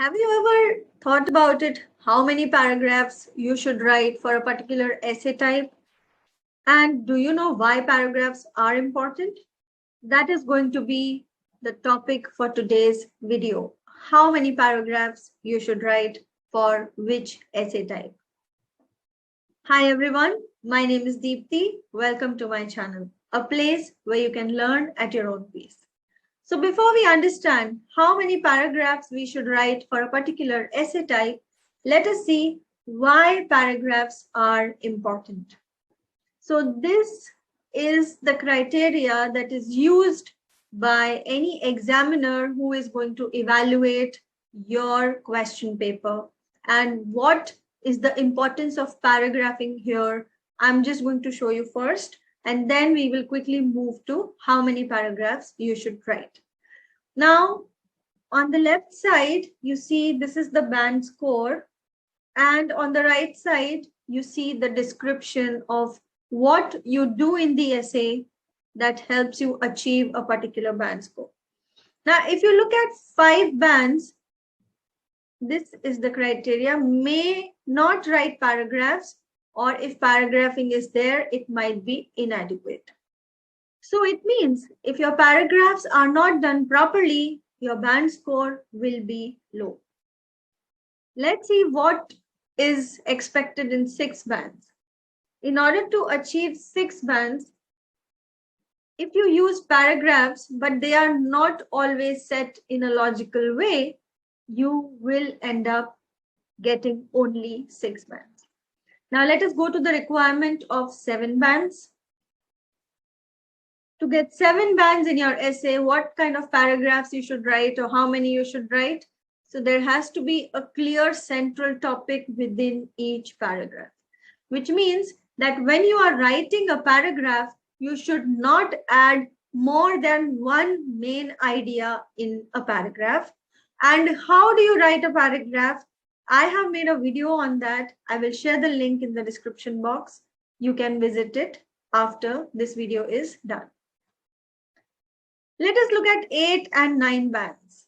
Have you ever thought about it? How many paragraphs you should write for a particular essay type? And do you know why paragraphs are important? That is going to be the topic for today's video. How many paragraphs you should write for which essay type? Hi everyone, my name is Deepthi. Welcome to my channel, a place where you can learn at your own pace. So before we understand how many paragraphs we should write for a particular essay type, let us see why paragraphs are important. So this is the criteria that is used by any examiner who is going to evaluate your question paper. And what is the importance of paragraphing here? I'm just going to show you first, and then we will quickly move to how many paragraphs you should write. Now, on the left side, you see this is the band score. And on the right side, you see the description of what you do in the essay that helps you achieve a particular band score. Now, if you look at 5 bands, this is the criteria: may not write paragraphs, or if paragraphing is there, it might be inadequate. So it means if your paragraphs are not done properly, your band score will be low. Let's see what is expected in 6 bands. In order to achieve 6 bands, if you use paragraphs, but they are not always set in a logical way, you will end up getting only 6 bands. Now let us go to the requirement of 7 bands. To get 7 bands in your essay, what kind of paragraphs you should write or how many you should write? So there has to be a clear central topic within each paragraph, which means that when you are writing a paragraph, you should not add more than one main idea in a paragraph. And how do you write a paragraph? I have made a video on that. I will share the link in the description box. You can visit it after this video is done. Let us look at 8 and 9 bands.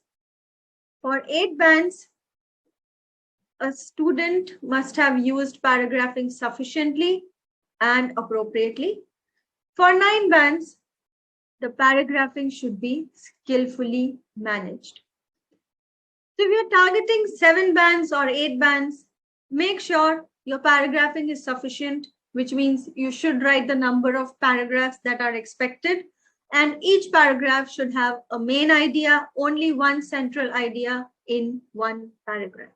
For 8 bands, a student must have used paragraphing sufficiently and appropriately. For 9 bands, the paragraphing should be skillfully managed. So if you're targeting 7 bands or 8 bands, make sure your paragraphing is sufficient, which means you should write the number of paragraphs that are expected. And each paragraph should have a main idea, only one central idea in one paragraph.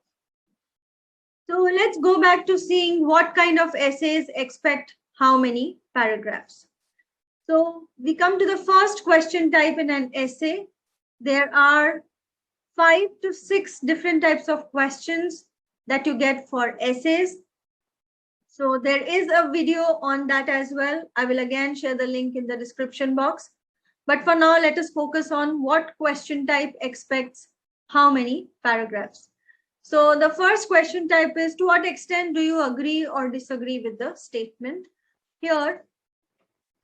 So let's go back to seeing what kind of essays expect how many paragraphs. So we come to the first question type in an essay. There are 5 to 6 different types of questions that you get for essays. So there is a video on that as well. I will again share the link in the description box. But for now, let us focus on what question type expects how many paragraphs. So the first question type is, to what extent do you agree or disagree with the statement? Here,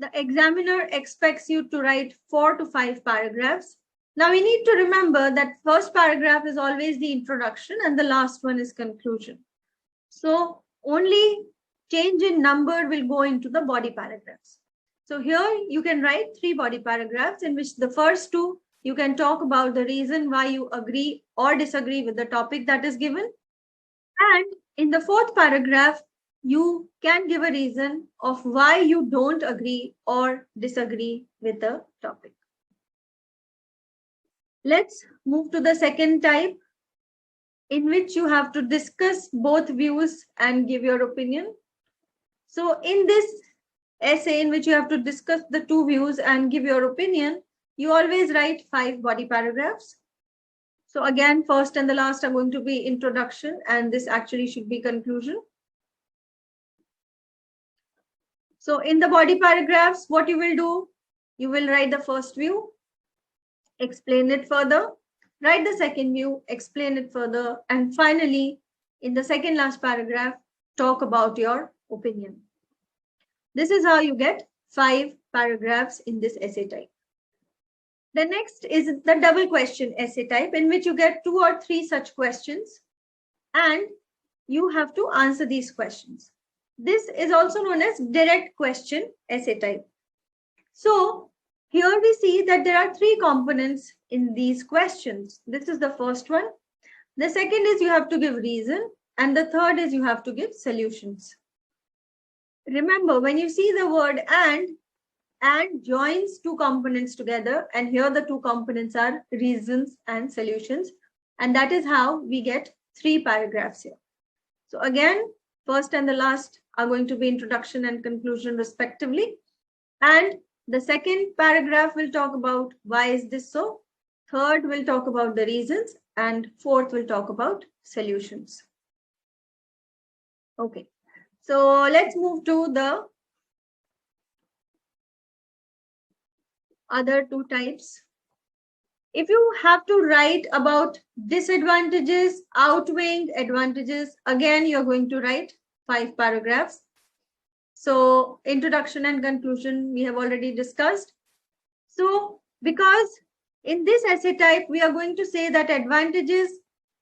the examiner expects you to write 4 to 5 paragraphs. Now we need to remember that first paragraph is always the introduction and the last one is conclusion. So only change in number will go into the body paragraphs. So here you can write 3 body paragraphs in which the first 2, you can talk about the reason why you agree or disagree with the topic that is given. And in the 4th paragraph, you can give a reason of why you don't agree or disagree with the topic. Let's move to the second type, in which you have to discuss both views and give your opinion. So in this essay in which you have to discuss the 2 views and give your opinion, you always write 5 body paragraphs. So again, first and the last are going to be introduction, and this actually should be conclusion. So in the body paragraphs, what you will do, you will write the first view, explain it further, write the second view, explain it further, and finally, in the second last paragraph, talk about your opinion. This is how you get 5 paragraphs in this essay type. The next is the double question essay type, in which you get 2 or 3 such questions and you have to answer these questions. This is also known as direct question essay type. So here we see that there are 3 components in these questions. This is the first one. The second is you have to give reason, and the third is you have to give solutions. Remember, when you see the word and joins 2 components together, and here the 2 components are reasons and solutions, and that is how we get 3 paragraphs here. So again, first and the last are going to be introduction and conclusion respectively, and the second paragraph will talk about why is this so, third will talk about the reasons, and fourth will talk about solutions. Okay, so let's move to the other 2 types. If you have to write about disadvantages outweighing advantages, again, you're going to write 5 paragraphs. So introduction and conclusion, we have already discussed. So because in this essay type, we are going to say that advantages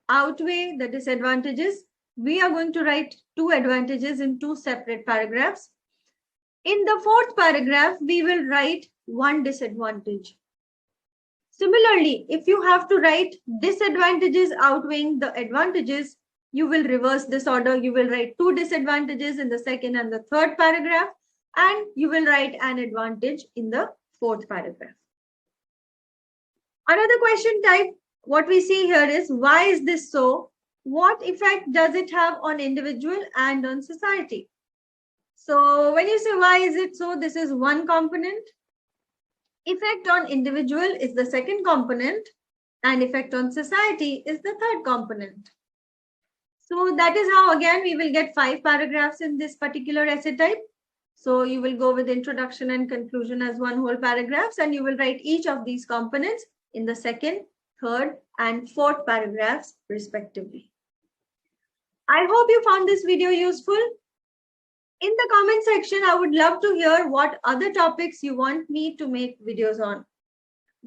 outweigh the disadvantages, we are going to write 2 advantages in 2 separate paragraphs. In the 4th paragraph, we will write 1 disadvantage. Similarly, if you have to write disadvantages outweighing the advantages, you will reverse this order. You will write 2 disadvantages in the 2nd and the 3rd paragraph, and you will write an advantage in the 4th paragraph. Another question type, what we see here is, why is this so? What effect does it have on individual and on society? So when you say why is it so, this is one component. Effect on individual is the second component, and effect on society is the third component. So that is how, again, we will get 5 paragraphs in this particular essay type. So you will go with introduction and conclusion as 1 whole paragraphs, and you will write each of these components in the 2nd, 3rd, and 4th paragraphs respectively. I hope you found this video useful. In the comment section, I would love to hear what other topics you want me to make videos on.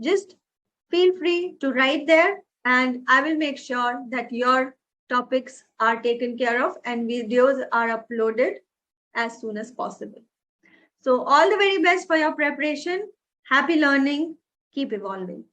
Just feel free to write there, and I will make sure that your topics are taken care of and videos are uploaded as soon as possible. So all the very best for your preparation. Happy learning. Keep evolving.